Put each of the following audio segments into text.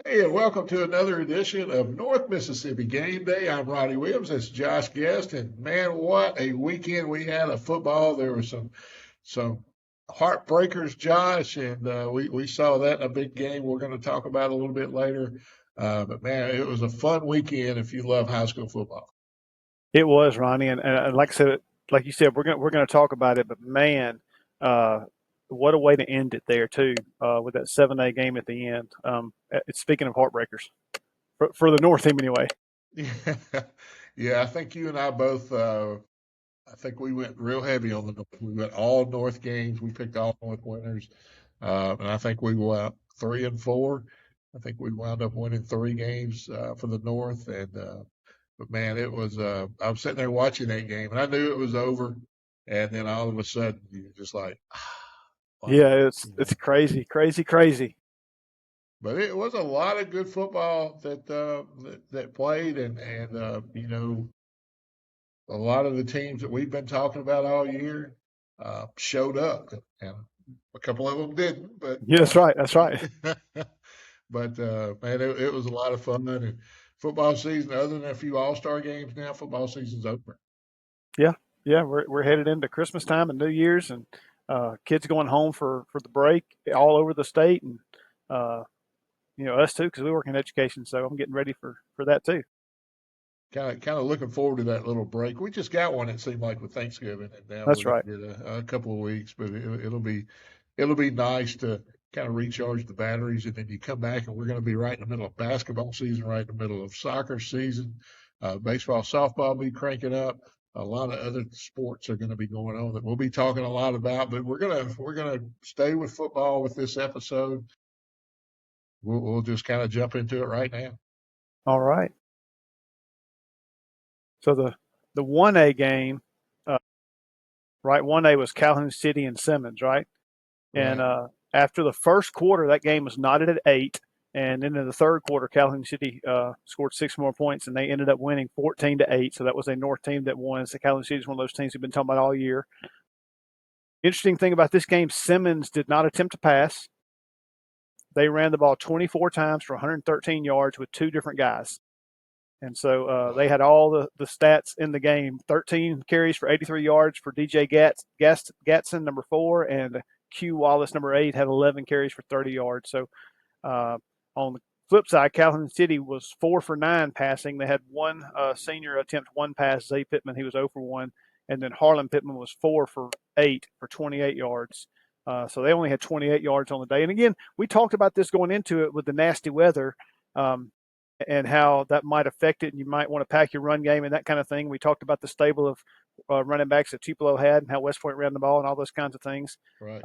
Hey, and welcome to another edition of North Mississippi Game Day. I'm Ronnie Williams. That's Josh Guest, and man, what a weekend we had of football. There were some heartbreakers, Josh, and we saw that in a big game. We're going to talk about a little bit later. But man, it was a fun weekend if you love high school football. It was Ronnie, and like I said, like you said, we're gonna talk about it. But man, uh, what a way to end it there too, with that 7A game at the end. It's speaking of heartbreakers for the North team anyway. Yeah, yeah. I think you and I both. I think we went real heavy on the North. We went all North games. We picked all North winners. And I think we went 3-4. I think we wound up winning three games for the North. But man, it was. I was sitting there watching that game, and I knew it was over. And then all of a sudden, you're just like, wow, Yeah, it's you it's know. crazy, crazy, crazy. But it was a lot of good football that played, and a lot of the teams that we've been talking about all year showed up, and a couple of them didn't. But Yeah, that's right. That's right. man, it was a lot of fun. And football season, other than a few All-Star games, now football season's over. Yeah, yeah. We're headed into Christmas time and New Year's, and kids going home for the break all over the state, and uh, us too because we work in education. So I'm getting ready for that too. Kind of looking forward to that little break. We just got one. It seemed like with Thanksgiving, and now we're That's going right. to get a couple of weeks. But it'll be nice to kind of recharge the batteries, and then you come back, and we're going to be right in the middle of basketball season, right in the middle of soccer season. Baseball, softball will be cranking up. A lot of other sports are going to be going on that we'll be talking a lot about. But we're gonna stay with football with this episode. We'll just kind of jump into it right now. All right. So the 1A game, uh, right? 1A was Calhoun City and Simmons, right? And Right. after the first quarter, that game was knotted at 8. And then in the third quarter, Calhoun City scored 6 more points, and they ended up winning 14-8. So that was a North team that won. So Calhoun City is one of those teams we've been talking about all year. Interesting thing about this game, Simmons did not attempt to pass. They ran the ball 24 times for 113 yards with two different guys. And so they Wow. had all the stats in the game: 13 carries for 83 yards for DJ Gatson, number 4, and Q Wallace, number 8, had 11 carries for 30 yards. So uh, on the flip side, Calhoun City was 4 for 9 passing. They had one senior attempt one pass, Zay Pittman. He was 0 for 1. And then Harlan Pittman was 4 for 8 for 28 yards. So they only had 28 yards on the day. And again, we talked about this going into it with the nasty weather. And how that might affect it, and you might want to pack your run game and that kind of thing. We talked about the stable of running backs that Tupelo had and how West Point ran the ball and all those kinds of things. Right.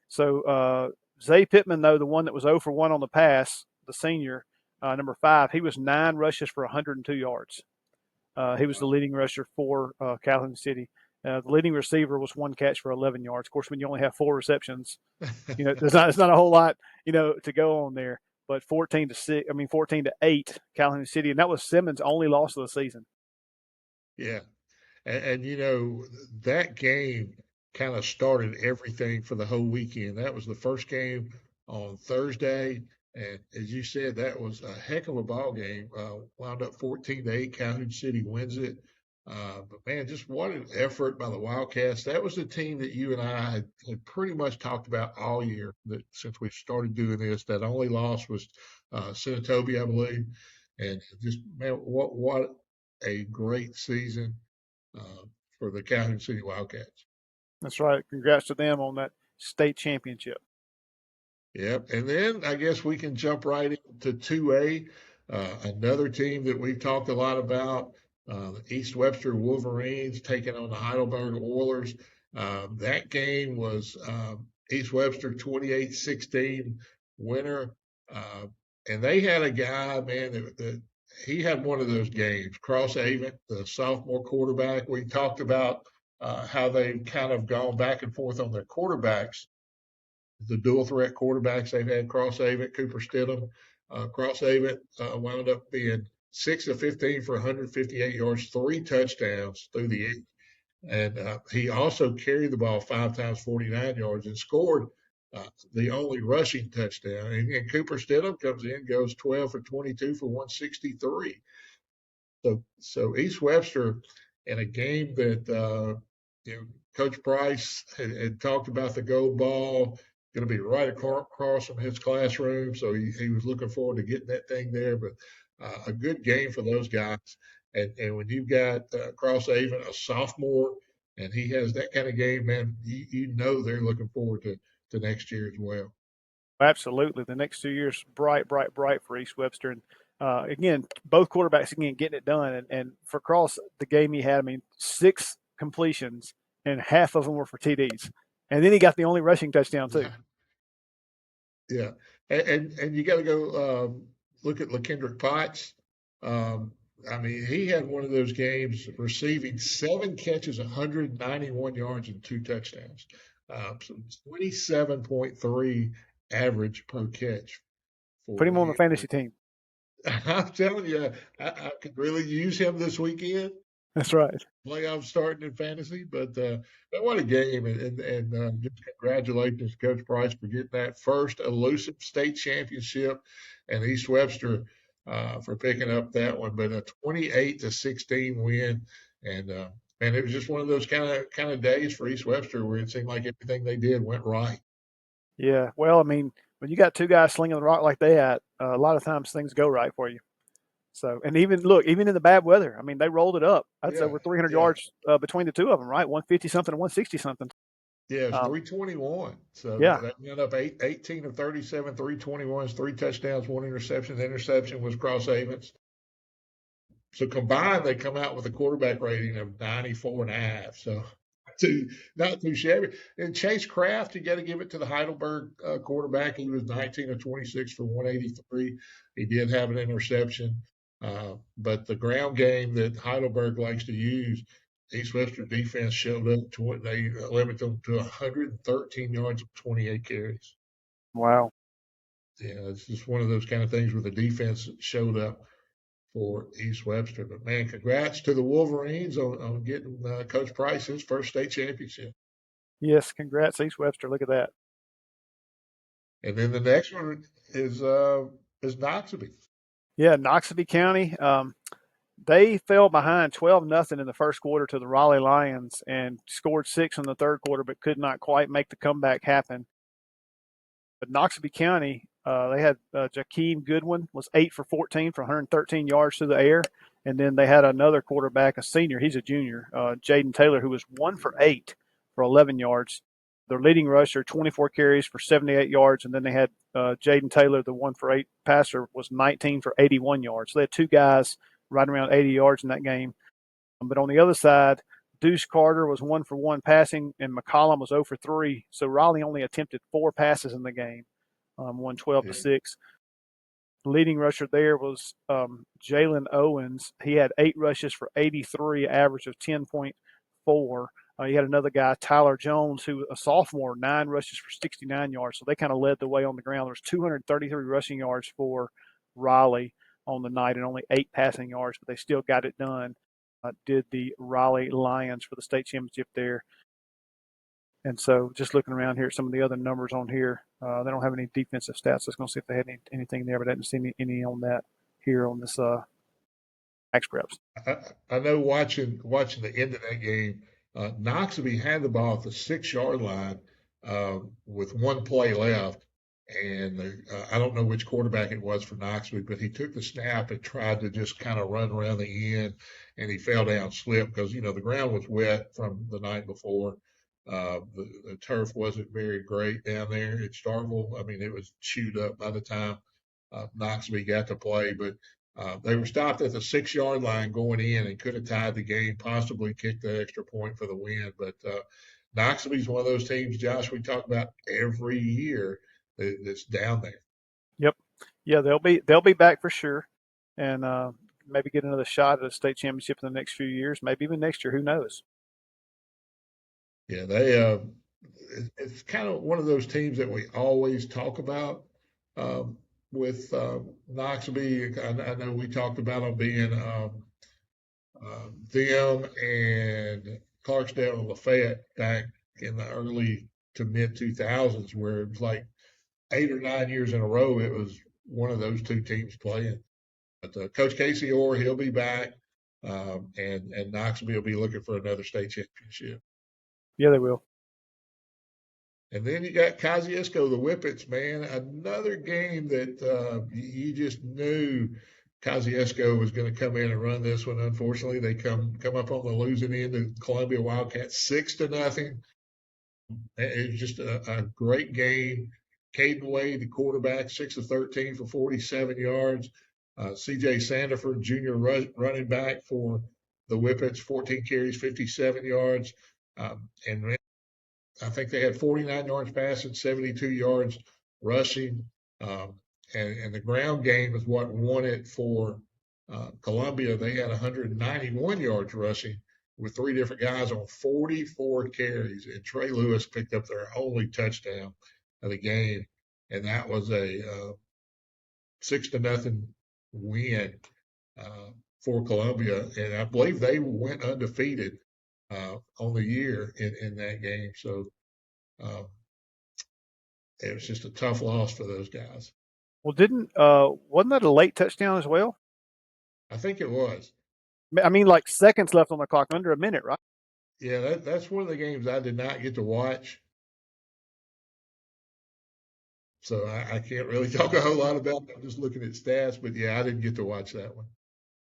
So Zay Pittman, though, the one that was 0 for 1 on the pass, the senior, number 5, he was 9 rushes for 102 yards. He was the Wow. leading rusher for Calhoun City. The leading receiver was 1 catch for 11 yards. Of course, when you only have 4 receptions, it's not a whole lot, to go on there. But 14-6, 14-8, Calhoun City, and that was Simmons' only loss of the season. Yeah. And that game kind of started everything for the whole weekend. That was the first game on Thursday. And as you said, that was a heck of a ball game. Wound up 14-8. Calhoun City wins it. But man, just what an effort by the Wildcats. That was the team that you and I had pretty much talked about all year that since we started doing this. That only loss was Senatobia, I believe. And just, man, what a great season uh, for the Calhoun City Wildcats. That's right. Congrats to them on that state championship. Yep. And then I guess we can jump right into 2A, another team that we've talked a lot about, the East Webster Wolverines taking on the Heidelberg Oilers. That game was East Webster 28-16 winner. Uh, and they had a guy, man, that he had one of those games. Cross Avent, the sophomore quarterback. We talked about how they've kind of gone back and forth on their quarterbacks, the dual threat quarterbacks they've had, Cross Avent, Cooper Stidham. Cross Avent wound up being 6 of 15 for 158 yards, 3 touchdowns through the eight. And he also carried the ball 5 times, 49 yards, and scored. the only rushing touchdown. And Cooper Stidham comes in, goes 12 for 22 for 163. So East Webster in a game that Coach Price had talked about the gold ball going to be right across from his classroom, so he was looking forward to getting that thing there. But a good game for those guys, and when you've got Crosshaven, a sophomore, and he has that kind of game, man, you know they're looking forward to next year as well. Absolutely. The next 2 years, bright, bright, bright for East Webster. And again, both quarterbacks, again, getting it done. And for Cross, the game he had, I mean, 6 completions, and half of them were for TDs. And then he got the only rushing touchdown, too. Yeah, yeah, and you got to go look at LaKendrick Potts. Um, I mean, he had one of those games receiving 7 catches, 191 yards, and 2 touchdowns. So 27.3 average per catch Put for him on the him. fantasy team. I'm telling you, I could really use him this weekend. That's right. Playoffs starting in fantasy, but what a game! And just congratulations, Coach Price, for getting that first elusive state championship, and East Webster for picking up that one. But a 28-16 win, and it was just one of those kind of days for East Webster where it seemed like everything they did went right. Yeah. Well, I mean, when you got 2 guys slinging the rock like that, a lot of times things go right for you. So, and even look, even in the bad weather, I mean, they rolled it up. That's Yeah, over 300 yeah. yards between the two of them, right? 150 something and 160 something. Yeah, it's Um, 321. So yeah, that went up 18 of 37, 321s, 3 touchdowns, 1 interception. The interception was Cross Havens. So combined, they come out with a quarterback rating of 94.5. So not too shabby. And Chase Kraft, you got to give it to the Heidelberg quarterback. He was 19 of 26 for 183. He did have an interception. But the ground game that Heidelberg likes to use, East Western defense showed up to what they limited them to 113 yards of 28 carries. wow. Yeah, it's just one of those kind of things where the defense showed up for East Webster. But man, congrats to the Wolverines on getting Coach Price's first state championship. Yes, congrats, East Webster. Look at that. And then the next one is Noxubee. Yeah, Noxubee County. They fell behind 12-0 in the first quarter to the Raleigh Lions and scored 6 in the third quarter, but could not quite make the comeback happen. But Noxubee County, they had Jakeem Goodwin was 8 for 14 for 113 yards through the air. And then they had another quarterback, a senior, he's a junior, Jaden Taylor, who was 1 for 8 for 11 yards. Their leading rusher, 24 carries for 78 yards. And then they had Jaden Taylor, the 1 for 8 passer, was 19 for 81 yards. So they had 2 guys right around 80 yards in that game. But on the other side, Deuce Carter was 1 for 1 passing, and McCollum was 0 for 3. So Raleigh only attempted 4 passes in the game, won 12 to Yeah. 6. The leading rusher there was Jalen Owens. He had 8 rushes for 83, average of 10.4. You had another guy, Tyler Jones, who a sophomore, 9 rushes for 69 yards. So they kind of led the way on the ground. There was 233 rushing yards for Raleigh on the night and only 8 passing yards, but they still got it done. Did the Raleigh Lions for the state championship there. And so just looking around here at some of the other numbers on here, they don't have any defensive stats. I was going to see if they had anything there, but I didn't see any on that here on this max preps. I know watching the end of that game, Noxubee had the ball at the 6 yard line with one play left. And I don't know which quarterback it was for Knoxville, but he took the snap and tried to just kind of run around the end, and he fell down, slipped because the ground was wet from the night before. The turf wasn't very great down there at Starkville. I mean, it was chewed up by the time Knoxville got to play, but they were stopped at the 6 yard line going in and could have tied the game, possibly kicked the extra point for the win. But Knoxville's one of those teams, Josh, we talk about every year that's down there. Yep. Yeah, they'll be back for sure, and maybe get another shot at a state championship in the next few years, maybe even next year. Who knows? Yeah, it's kind of one of those teams that we always talk about um, with Knoxville. I know we talked about them being them and Clarksdale and Lafayette back in the early to mid 2000s, where it was like 8 or 9 years in a row, it was one of those two teams playing. But Coach Casey Orr, he'll be back, and Knoxville will be looking for another state championship. Yeah, they will. And then you got Kosciuszko, the Whippets, man. Another game that you just knew Kosciuszko was going to come in and run this one. Unfortunately, they come up on the losing end of Columbia Wildcats 6-0. It was just a great game. Caden Wade, the quarterback, 6 of 13 for 47 yards. C.J. Sandiford, junior running back for the Whippets, 14 carries, 57 yards. And I think they had 49 yards passing, 72 yards rushing. And the ground game is what won it for Columbia. They had 191 yards rushing with three different guys on 44 carries. And Trey Lewis picked up their only touchdown of the game. And that was a 6-0 win for Columbia. And I believe they went undefeated on the year in that game. So it was just a tough loss for those guys. Well, wasn't that a late touchdown as well? I think it was. I mean, like seconds left on the clock, under a minute, right? Yeah, that's one of the games I did not get to watch. So I can't really talk a whole lot about it. I'm just looking at stats, but yeah, I didn't get to watch that one.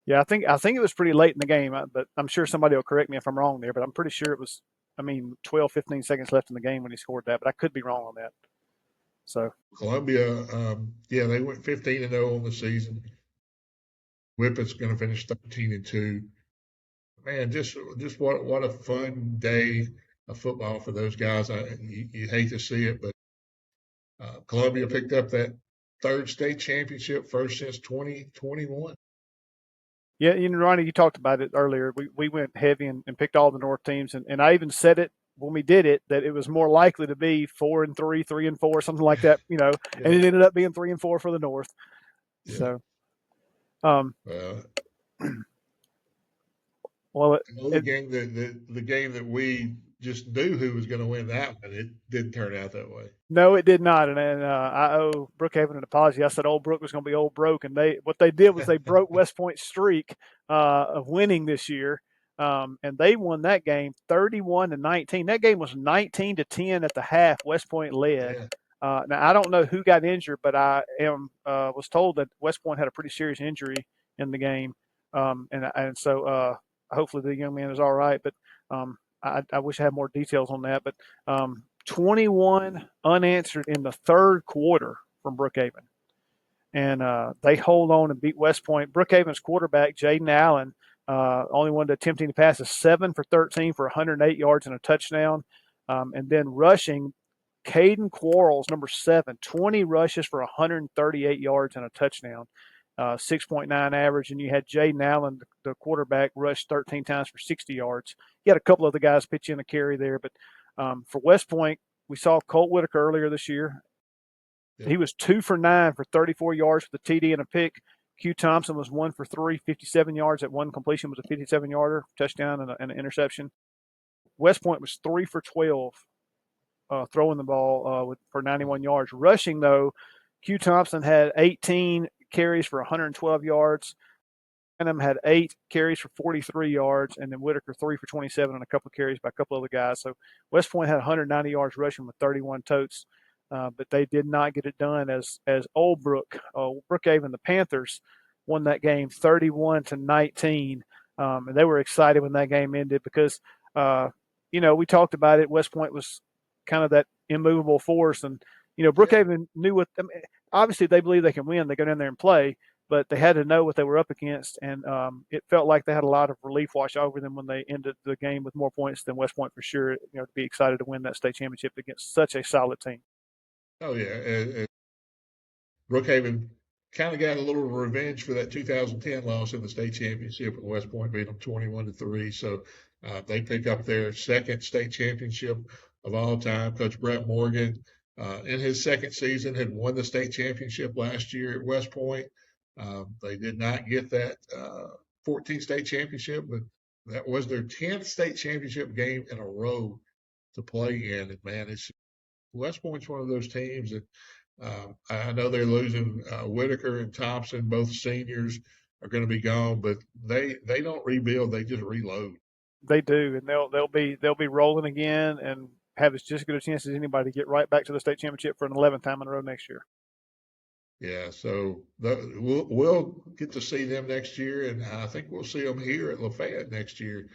Yeah, I think it was pretty late in the game, but I'm sure somebody will correct me if I'm wrong there. But I'm pretty sure it was. I mean, 12, 15 seconds left in the game when he scored that, but I could be wrong on that. So Columbia, yeah, they went 15-0 on the season. Whippet's going to finish 13-2. Man, just what a fun day of football for those guys. You hate to see it, but Columbia picked up that third state championship, first since 2021. yeah, Ronnie, you talked about it earlier. We went heavy and picked all the North teams, and I even said it when we did it that it was more likely to be 4-3, 3-4, something like that, Yeah. and it ended up being 3-4 for the North. Yeah. So, Well, well, the game that we just knew who was going to win that one, it didn't turn out that way. no, it did not, and I owe Brookhaven an apology. I said Old Brook was going to be Old Broke, and what they did was they broke West Point's streak of winning this year, and they won that game 31-19. That game was 19-10 at the half. West Point led. Yeah. Now I don't know who got injured, but I was told that West Point had a pretty serious injury in the game, and so hopefully the young man is all right. But I wish I had more details on that, but 21 unanswered in the third quarter from Brookhaven. And they hold on and beat West Point. Brookhaven's quarterback, Jaden Allen, only one attempting to pass, is 7 for 13 for 108 yards and a touchdown. And then rushing, Caden Quarles, number 7, 20 rushes for 138 yards and a touchdown. 6.9 average, and you had Jaden Allen, the quarterback, rushed 13 times for 60 yards. You had a couple of the guys pitch in a carry there, but for West Point, we saw Colt Whitaker earlier this year. Yep. He was 2 for 9 for 34 yards with a TD and a pick. Q Thompson was 1 for 3, 57 yards. At one completion was a 57-yarder, touchdown and an interception. West Point was 3 for 12 throwing the ball for 91 yards. Rushing, though, Q Thompson had 18 carries for 112 yards. Lanham had 8 carries for 43 yards, and then Whitaker 3 for 27 and a couple of carries by a couple other guys. So West Point had 190 yards rushing with 31 totes, but they did not get it done as Old Brook, Brookhaven, the Panthers, won that game 31-19, and they were excited when that game ended because we talked about it. West Point was kind of that immovable force, and Brookhaven knew what. I mean, obviously, they believe they can win. They go down there and play, but they had to know what they were up against, and it felt like they had a lot of relief wash over them when they ended the game with more points than West Point for sure. To be excited to win that state championship against such a solid team. Oh yeah, and Brookhaven kind of got a little revenge for that 2010 loss in the state championship with West Point beating them 21-3. So they pick up their second state championship of all time. Coach Brett Morgan, in his second season, had won the state championship last year at West Point. They did not get that 14th state championship, but that was their 10th state championship game in a row to play in. And man, it's West Point's one of those teams that I know they're losing Whitaker and Thompson, both seniors are going to be gone, but they don't rebuild; they just reload. They do, and they'll be rolling again and have as just as good a chance as anybody to get right back to the state championship for an 11th time in a row next year. Yeah, so we'll get to see them next year, and I think we'll see them here at Lafayette next year.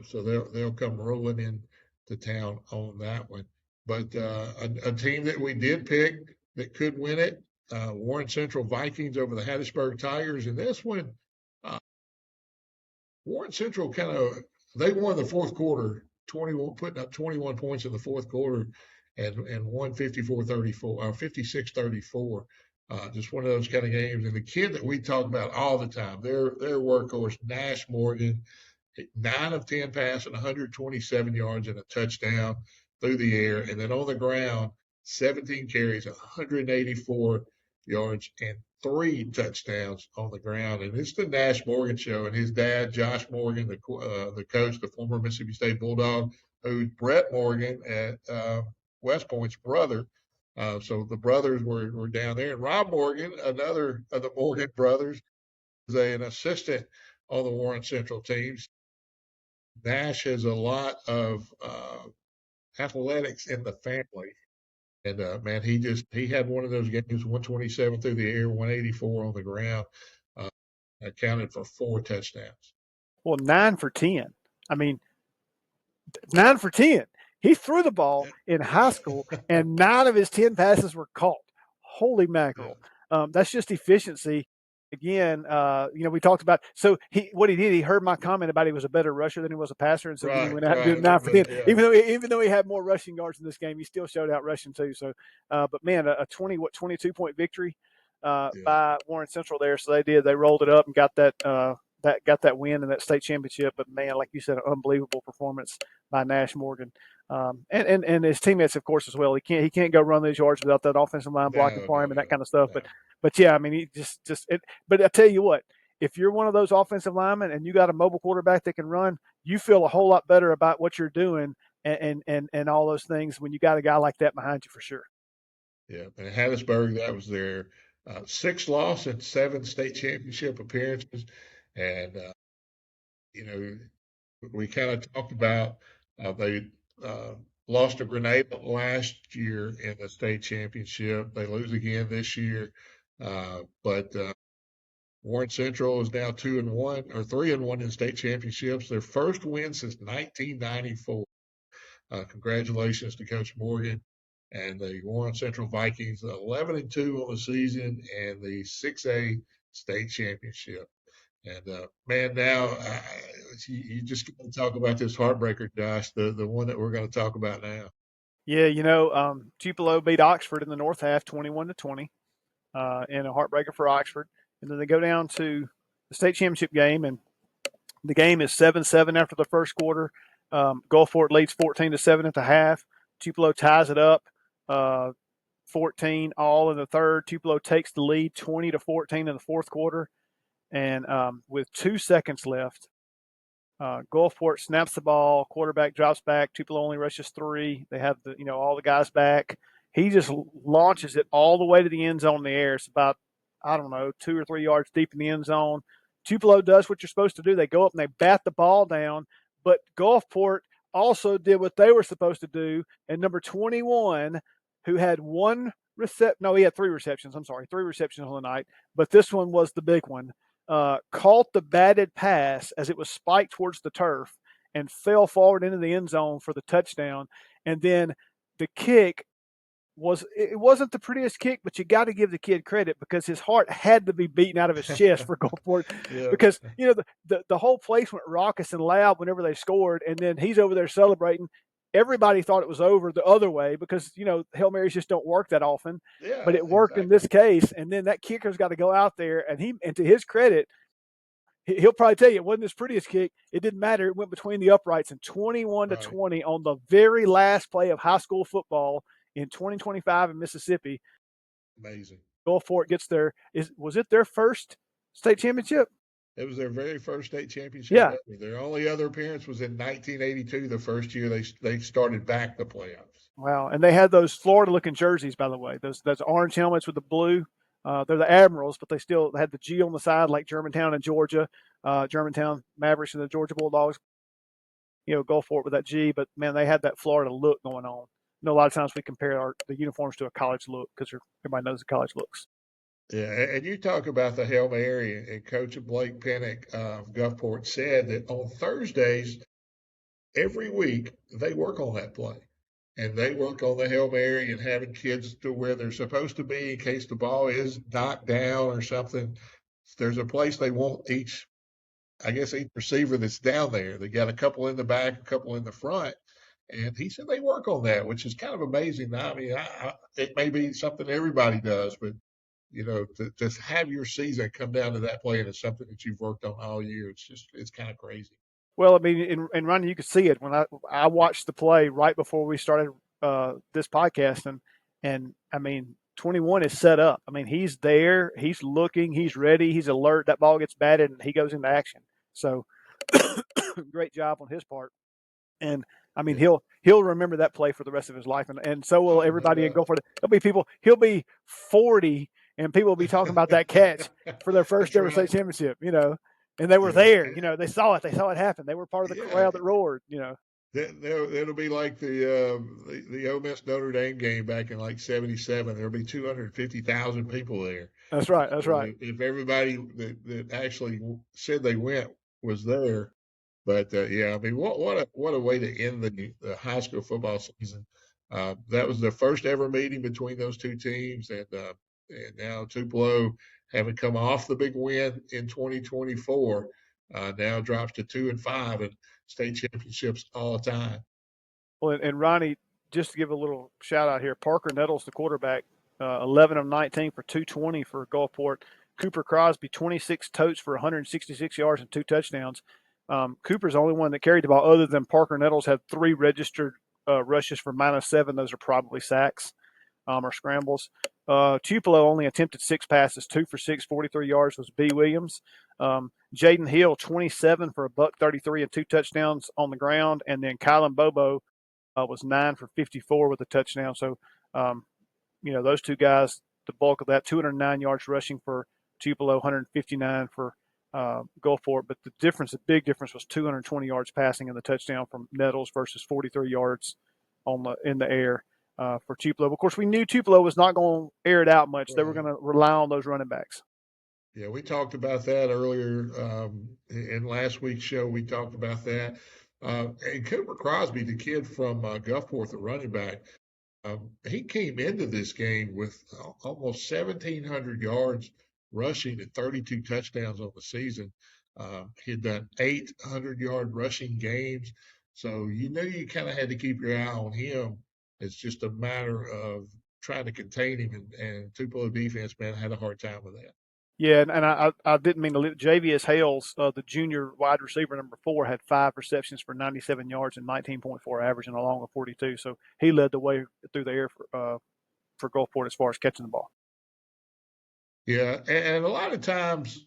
So they'll come rolling in to town on that one. But a team that we did pick that could win it, Warren Central Vikings over the Hattiesburg Tigers, and this one, uh, Warren Central kind of they won the fourth quarter, 21 putting up 21 points in the fourth quarter, and won 54-34 or 56-34. Just one of those kind of games. And the kid that we talk about all the time, their workhorse Nash Morgan, 9 of 10 passing, 127 yards and a touchdown through the air, and then on the ground, 17 carries, 184 yards, and 3 touchdowns on the ground. And it's the Nash Morgan show. And his dad, Josh Morgan, the coach, the former Mississippi State Bulldog, who's Brett Morgan at West Point's brother. So the brothers were down there. And Rob Morgan, another of the Morgan brothers, is an assistant on the Warren Central teams. Nash has a lot of athletics in the family. And man, he had one of those games, 127 through the air, 184 on the ground, uh, accounted for 4 touchdowns. Well, 9 for 10. I mean, 9 for 10. He threw the ball in high school, and 9 of his 10 passes were caught. Holy Yeah, mackerel! That's just efficiency. Again, we talked about. So what he did, he heard my comment about he was a better rusher than he was a passer, and so then he right, went out and right. did A nine little for bit, ten. yeah, Even though he had more rushing yards in this game, he still showed out rushing too. So, but man, a 22 point victory yeah. by Warren Central there. So they rolled it up and got that win in that state championship. But man, like you said, an unbelievable performance by Nash Morgan. And his teammates, of course, as well. He can't go run those yards without that offensive line blocking No, for no, him and that no, kind of stuff. no. But yeah, I mean, he just it. But I tell you what, if you're one of those offensive linemen and you got a mobile quarterback that can run, you feel a whole lot better about what you're doing and all those things when you got a guy like that behind you for sure. Yeah, and Hattiesburg, that was their sixth loss in 7 state championship appearances. And, you know, we kind of talked about they uh, lost to Grenada last year in the state championship. They lose again this year. But Warren Central is now 2-1 or 3-1 in state championships. Their first win since 1994. Congratulations to Coach Morgan and the Warren Central Vikings, 11-2 on the season and the 6A state championship. And man, now you just got to talk about this heartbreaker, Josh, the one that we're going to talk about now. Yeah, Tupelo beat Oxford in the North half, 21-20, in a heartbreaker for Oxford, and then they go down to the state championship game, and the game is 7-7 after the first quarter. Gulfport leads 14-7 at the half. Tupelo ties it up, 14 all in the third. Tupelo takes the lead 20-14 in the fourth quarter, and with 2 seconds left, Gulfport snaps the ball. Quarterback drops back. Tupelo only rushes 3. They have all the guys back. He just launches it all the way to the end zone in the air. It's about, I don't know, 2 or 3 yards deep in the end zone. Tupelo does what you're supposed to do. They go up and they bat the ball down. But Gulfport also did what they were supposed to do. And number 21, who had he had 3 receptions. I'm sorry, 3 receptions on the night. But this one was the big one. Caught the batted pass as it was spiked towards the turf and fell forward into the end zone for the touchdown. And then the kick wasn't the prettiest kick, but you got to give the kid credit because his heart had to be beaten out of his chest for Gulfport Yeah, because the whole place went raucous and loud whenever they scored, and then he's over there celebrating. Everybody thought it was over the other way because Hail Marys just don't work that often, but yeah, it worked in exactly. this case. And then that kicker's got to go out there, and to his credit, he'll probably tell you it wasn't his prettiest kick. It didn't matter. It went between the uprights and 21 to Right. 20 on the very last play of high school football in 2025 in Mississippi. Amazing. Gulfport gets was it their first state championship? It was their very first state championship Yeah. ever. Their only other appearance was in 1982, the first year they started back the playoffs. Wow. And they had those Florida looking jerseys, by the way. Those orange helmets with the blue. They're the Admirals, but they still had the G on the side, like Germantown and Georgia. Germantown Mavericks and the Georgia Bulldogs, go for it with that G. But man, they had that Florida look going on. A lot of times we compare the uniforms to a college look because everybody knows the college looks. Yeah, and you talk about the Hail Mary, and Coach Blake Pennick of Gulfport said that on Thursdays every week they work on that play. And they work on the Hail Mary and having kids to where they're supposed to be in case the ball is knocked down or something. There's a place they want I guess, each receiver that's down there. They got a couple in the back, a couple in the front. And he said they work on that, which is kind of amazing. I mean, it may be something everybody does, but to have your season come down to that play and it's something that you've worked on all year, it's kind of crazy. Well, I mean, in running, you could see it when I watched the play right before we started this podcast, and I mean, 21 is set up. I mean, he's there, he's looking, he's ready, he's alert. That ball gets batted, and he goes into action. So, great job on his part. And I mean, Yeah. he'll remember that play for the rest of his life, and so will Oh, no everybody in doubt. Gulfport. There'll be people. He'll be 40, and people will be talking about that catch for their first That's ever right. state championship. And they were Yeah. there. They saw it. They saw it happen. They were part of the Yeah. crowd that roared. It'll be like the Ole Miss Notre Dame game back in like '77. There'll be 250,000 people there. That's right. That's right. If everybody that actually said they went was there. But yeah, I mean, what a way to end the high school football season. That was the first ever meeting between those two teams, and now Tupelo, having come off the big win in 2024, now drops to 2-5 and state championships all the time. Well, and Ronnie, just to give a little shout out here, Parker Nettles, the quarterback, 11 of 19 for 220 for Gulfport. Cooper Crosby, 26 totes for 166 yards and 2 touchdowns. Cooper's the only one that carried the ball, other than Parker Nettles had 3 registered rushes for -7. Those are probably sacks or scrambles. Tupelo only attempted 6 passes, 2 for 6, 43 yards was B. Williams. Jaden Hill, 27 for a $133 and 2 touchdowns on the ground. And then Kylan Bobo was 9 for 54 with a touchdown. So, those two guys, the bulk of that, 209 yards rushing for Tupelo, 159 for Gulfport. But the big difference was 220 yards passing in the touchdown from Nettles versus 43 yards in the air for Tupelo. Of course, we knew Tupelo was not going to air it out much. They were Right. going to rely on those running backs. Yeah, we talked about that earlier in last week's show. We talked about that. And Cooper Crosby, the kid from Gulfport, the running back, he came into this game with almost 1,700 yards rushing and 32 touchdowns on the season. He had done 800-yard rushing games. So you kind of had to keep your eye on him. It's just a matter of trying to contain him, and Tupelo defense, man, had a hard time with that. Yeah, and I didn't mean to leave. Javius Hales, the junior wide receiver, number 4, had 5 receptions for 97 yards and 19.4 average and a long of 42. So he led the way through the air for Gulfport as far as catching the ball. Yeah, and a lot of times,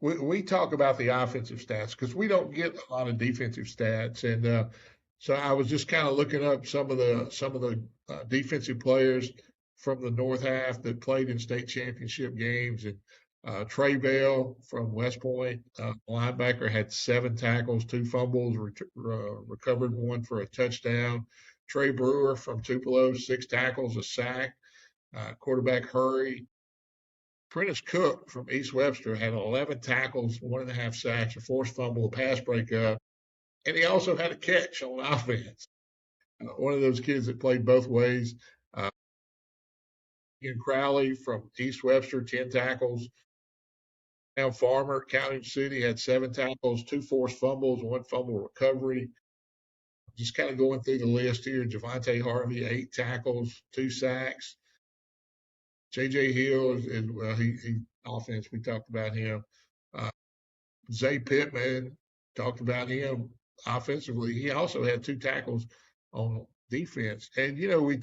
we talk about the offensive stats because we don't get a lot of defensive stats, and so I was just kind of looking up some of the defensive players from the North Half that played in state championship games, and Trey Bell from West Point, linebacker, had 7 tackles, 2 fumbles, recovered 1 for a touchdown. Trey Brewer from Tupelo, 6 tackles, a sack. Quarterback Hurry. Prentice Cook from East Webster had 11 tackles, 1.5 sacks, a forced fumble, a pass breakup, and he also had a catch on offense. One of those kids that played both ways. Uh, Ian Crowley from East Webster, 10 tackles. Now Farmer, County City, had 7 tackles, 2 forced fumbles, 1 fumble recovery. Just kind of going through the list here. Javante Harvey, 8 tackles, 2 sacks. J.J. Hill well, he offense. We talked about him. Uh, Zay Pittman, talked about him offensively. He also had 2 tackles on defense. And we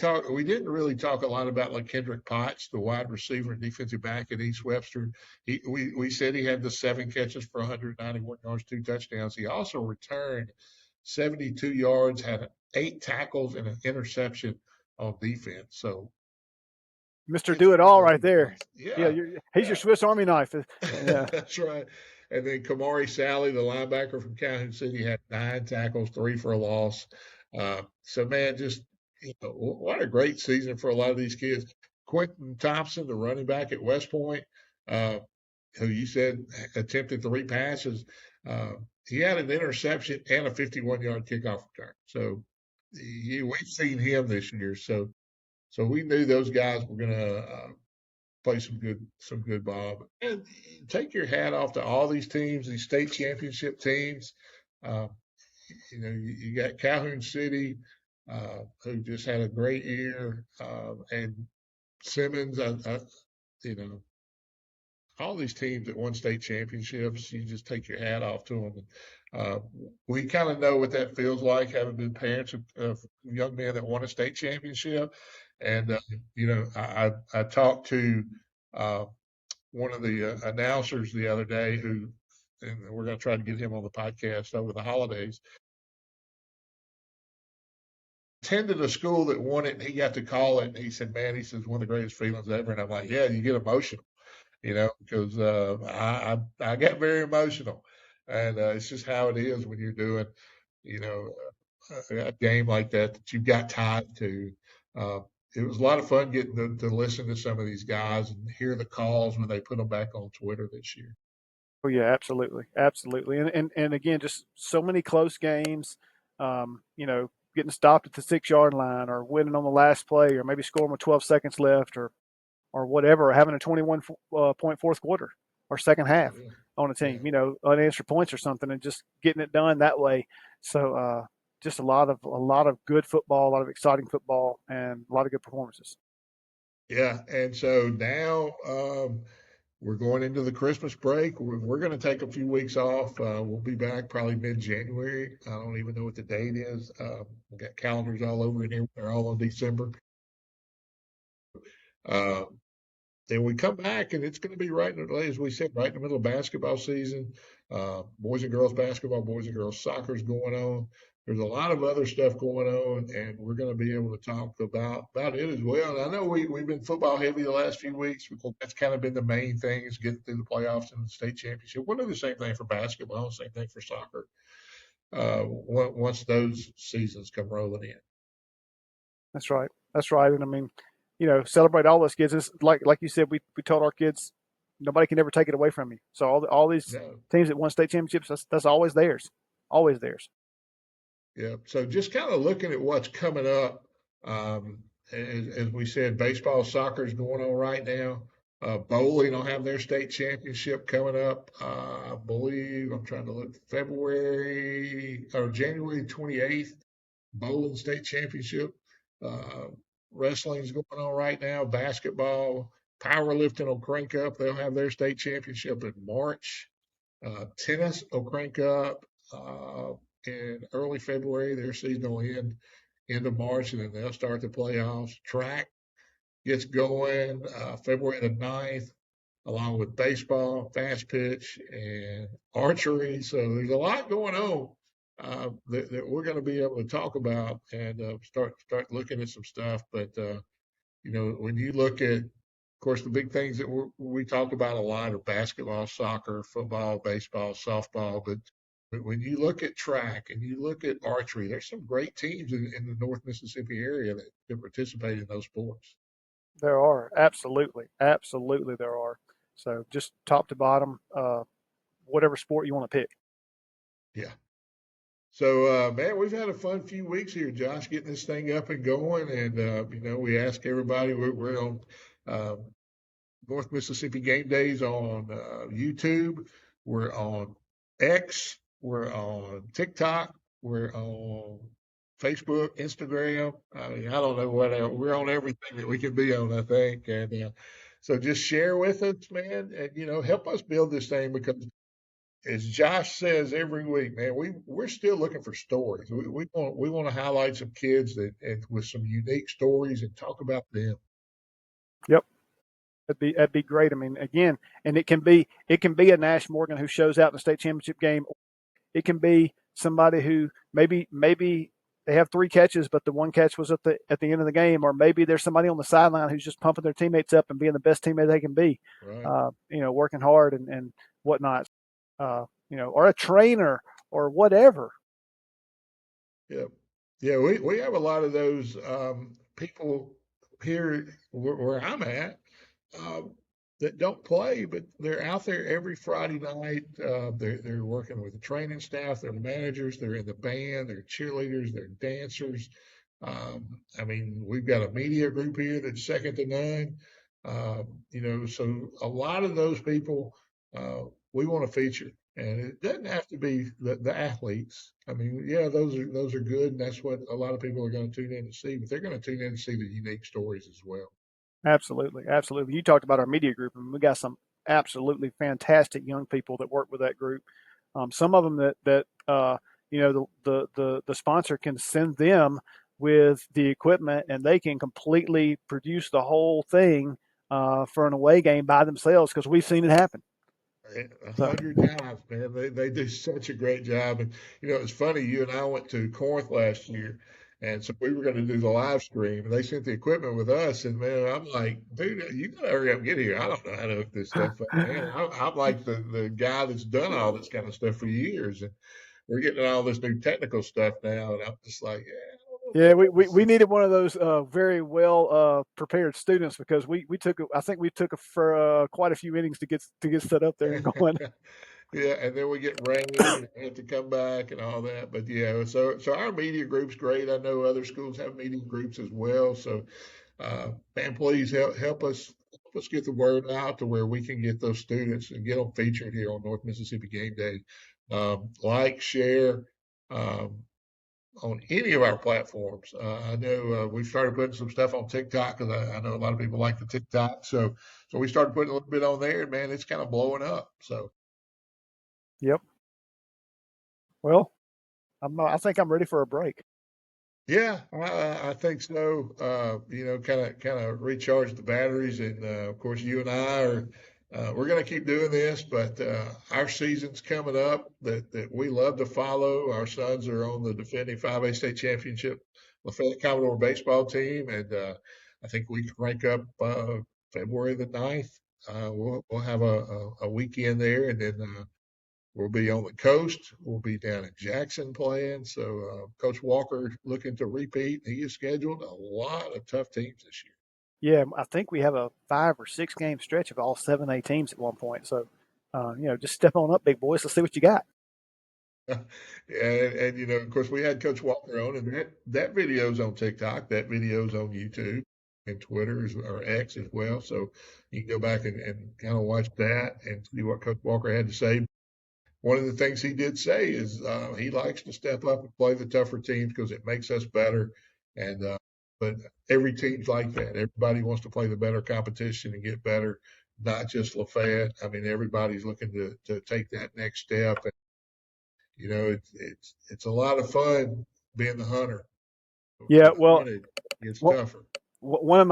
didn't really talk a lot about like Kendrick Potts, the wide receiver and defensive back at East Webster. We said he had the 7 catches for 191 yards, 2 touchdowns. He also returned 72 yards, had 8 tackles and an interception on defense. So Mr. it's Do It All right there. Yeah, yeah, he's your yeah. Swiss Army knife. Yeah. That's right. And then Kamari Sally, the linebacker from Calhoun City, had 9 tackles, 3 for a loss. So man, just what a great season for a lot of these kids. Quentin Thompson, the running back at West Point, uh, who you said attempted 3 passes, uh, he had an interception and a 51-yard kickoff return. So we've seen him this year. So we knew those guys were going to play some good ball. And take your hat off to all these teams, these state championship teams. Uh, you got Calhoun City, who just had a great year, and Simmons. You know, all these teams that won state championships. You just take your hat off to them. Uh, we kind of know what that feels like, having been parents of young men that won a state championship. And I talked to uh, one of the announcers the other day and we're going to try to get him on the podcast over the holidays. Attended a school that won it, and he got to call it. And he said, "Man," he says, "one of the greatest feelings ever." And I'm like, "Yeah, you get emotional, because I got very emotional, and it's just how it is when you're doing, you know, a game like that you've got tied to. Uh, it was a lot of fun getting to listen to some of these guys and hear the calls when they put them back on Twitter this year. Oh yeah, absolutely, absolutely, and again, just so many close games. Getting stopped at the 6 yard line, or winning on the last play, or maybe scoring with 12 seconds left, or whatever, or having a 21 point fourth quarter or second Oh half yeah, on a yeah. team. Unanswered points or something, and just getting it done that way. So just a lot of good football, a lot of exciting football, and a lot of good performances. Yeah, and so now we're going into the Christmas break. We're going to take a few weeks off. We'll be back probably mid-January. I don't even know what the date is. We got calendars all over in here. They're all on December. Uh, then we come back, and it's going to be right in the, as we said, right in the middle of basketball season. Boys and girls basketball, boys and girls soccer is going on. There's a lot of other stuff going on, and we're going to be able to talk about it as well. And I know we've been football heavy the last few weeks because that's kind of been the main thing, is getting through the playoffs and the state championship. We'll do the same thing for basketball, same thing for soccer. Once those seasons come rolling in. That's right. That's right. And I mean, celebrate all those kids. It's like you said, we told our kids, nobody can ever take it away from you. So all these No. teams that won state championships, that's always theirs, always theirs. Yeah. So just kind of looking at what's coming up, as we said, baseball, soccer is going on right now. Bowling will have their state championship coming up. I believe I'm trying to look February or January 28th. Bowling state championship. Uh, Wrestling's going on right now. Basketball, powerlifting will crank up. They'll have their state championship in March. Tennis will crank up in early February. Their season will end of March, and then they'll start the playoffs. Track gets going February the 9th, along with baseball, fast pitch, and archery. So there's a lot going on that we're going to be able to talk about and start looking at some stuff. But when you look at, of course, the big things that we talk about a lot are basketball, soccer, football, baseball, softball. But when you look at track and you look at archery, there's some great teams in the North Mississippi area that participate in those sports. There are absolutely, absolutely there are. So just top to bottom, whatever sport you want to pick. Yeah. So, man, we've had a fun few weeks here, Josh, getting this thing up and going. And, we ask everybody, we're on uh, North Mississippi Game Days on YouTube. We're on X. We're on TikTok. We're on Facebook, Instagram. I mean, I don't know what else. We're on everything that we can be on, I think. And so just share with us, man, and, help us build this thing because as Josh says every week, man, we're still looking for stories. We want to highlight some kids that and with some unique stories and talk about them. Yep. That'd be great. I mean, again, and it can be a Nash Morgan who shows out in the state championship game. It can be somebody who maybe they have three catches, but the one catch was at the end of the game, or maybe there's somebody on the sideline who's just pumping their teammates up and being the best teammate they can be, Right. working hard and whatnot, or a trainer or whatever. Yeah. Yeah, we have a lot of those people here where I'm at um, that don't play, but they're out there every Friday night. They're working with the training staff, they're managers, they're in the band, they're cheerleaders, they're dancers. I mean, we've got a media group here that's second to none. So a lot of those people we want to feature. And it doesn't have to be the athletes. I mean, yeah, those are good, and that's what a lot of people are going to tune in to see. But they're going to tune in to see the unique stories as well. Absolutely, absolutely. You talked about our media group, and we got some absolutely fantastic young people that work with that group. Some of them the sponsor can send them with the equipment, and they can completely produce the whole thing for an away game by themselves because we've seen it happen. A So hundred times, man. They do such a great job. And it's funny. You and I went to Corinth last year, and so we were going to do the live stream, and they sent the equipment with us. And man, I'm like, dude, you got to hurry up and get here. I don't know how to hook this stuff up, man. I'm like the guy that's done all this kind of stuff for years, and we're getting all this new technical stuff now, and I'm just like, yeah, I don't know yeah, about we, all we, this. we needed one of those very well prepared students because we took I think we took for quite a few innings to get set up there and going. Yeah, and then we get rain and have to come back and all that. But yeah, so our media group's great. I know other schools have media groups as well. So man, please help us get the word out to where we can get those students and get them featured here on North Mississippi Game Day. Like, share um, on any of our platforms. I know we've started putting some stuff on TikTok because I know a lot of people like the TikTok. So we started putting a little bit on there, and man, it's kind of blowing up. So. Yep. Well, I think I'm ready for a break. Yeah, I think so. Kind of recharge the batteries, and of course, you and I are we're going to keep doing this. But our season's coming up that we love to follow. Our sons are on the defending 5A state championship Lafayette Commodore baseball team, and I think we can rank up February the 9th. We'll have a weekend there, and then we'll be on the coast. We'll be down in Jackson playing. So Coach Walker looking to repeat. He has scheduled a lot of tough teams this Yeah, I think we have a 5 or 6 game stretch of all 7A teams at one point. So, just step on up, big boys. Let's see what you got. year. And of course, we had Coach Walker on, and that video's on TikTok. That video's on YouTube and Twitter or X as well. So you can go back and kind of watch that and see what Coach Walker had to say. One of the things he did say is he likes to step up and play the tougher teams because it makes us better. And but every team's like that. Everybody wants to play the better competition and get better, not just Lafayette. I mean, everybody's looking to take that next step. And it's a lot of fun being the hunter. Yeah, But well, man, it gets what tougher. one of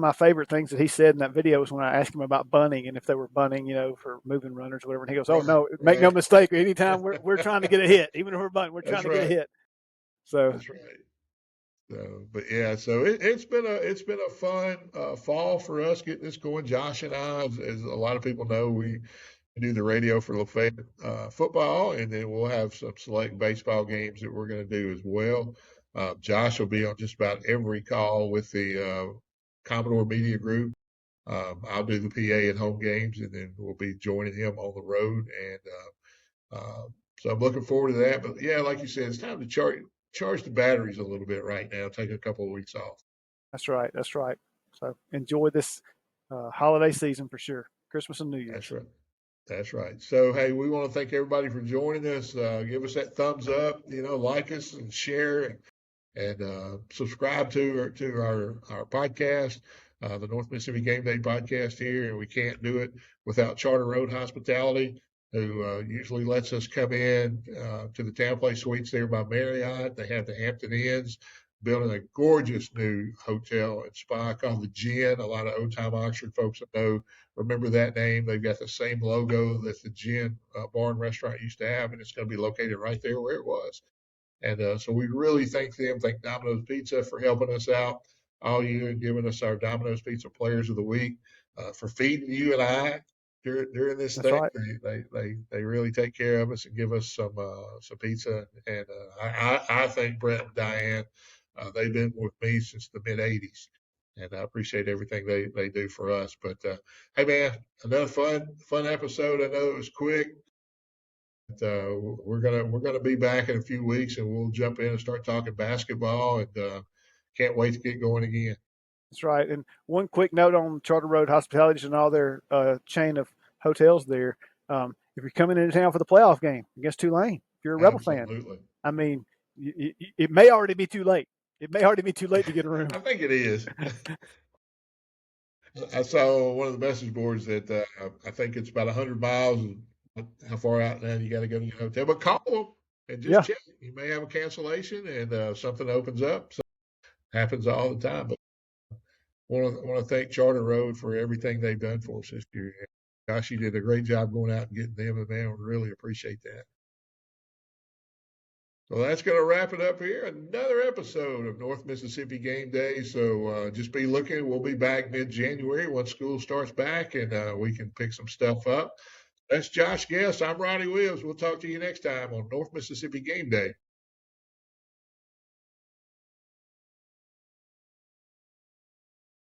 my favorite things that he said in that video was when I asked him about bunting and if they were bunting, for moving runners or whatever. And he goes, "Oh Right, no, make no right. mistake. Anytime we're trying to get a hit, even if we're bunting, we're trying That's to get a right. hit." So That's right. So, but yeah, so it's been a fun fall for us getting this going. Josh and I, as a lot of people know, we do the radio for Lafayette football, and then we'll have some select baseball games that we're going to do as well. Josh will be on just about every call with the Commodore Media Group. I'll do the PA at home games, and then we'll be joining him on the road. And so I'm looking forward to that. But yeah, like you said, it's time to charge the batteries a little bit right now. Take a couple of weeks off. that's right. That's right. So enjoy this holiday season for sure. Christmas and New That's Year's. right. That's right. So, hey, we want to thank everybody for joining us. Give us that thumbs up, like us and share and subscribe to our podcast, the North Mississippi Game Day podcast here. And we can't do it without Charter Road Hospitality. who usually lets us come in to the Town Place Suites there by Marriott. They have the Hampton Inns, building a gorgeous new hotel and spa called the Gin. A lot of old time Oxford folks that know remember that name. They've got the same logo that the Gin bar and restaurant used to have, and it's going to be located right there where it was. And so we really thank them, thank Domino's Pizza for helping us out all year and giving us our Domino's Pizza Players of the Week, for feeding you and I during this That's thing. right. They really take care of us and give us some pizza. And I think Brett and Diane, they've been with me since the mid '80s. And I appreciate everything they do for us. But hey, man, another fun episode. I know it was quick. We're gonna be back in a few weeks, and we'll jump in and start talking basketball. And can't wait to get going again. That's right. And one quick note on Charter Road Hospitalities and all their chain of hotels there. If you're coming into town for the playoff game against Tulane, if you're a Rebel fan, Absolutely, I mean, it may already be too late. It may already be too late to get a room. I think it is. I saw one of the message boards that I think it's about 100 miles. And how far out now you got to go to your hotel? But call them and just Yeah, check. You may have a cancellation, and something opens up. So happens all the time. But want to thank Charter Road for everything they've done for us this year. Gosh, you did a great job going out and getting them, and man, we really appreciate that. So that's going to wrap it up here. Another episode of North Mississippi Game Day. So just be looking. We'll be back mid-January once school starts back, and we can pick some stuff up. That's Josh Guest. I'm Ronnie Williams. We'll talk to you next time on North Mississippi Game Day.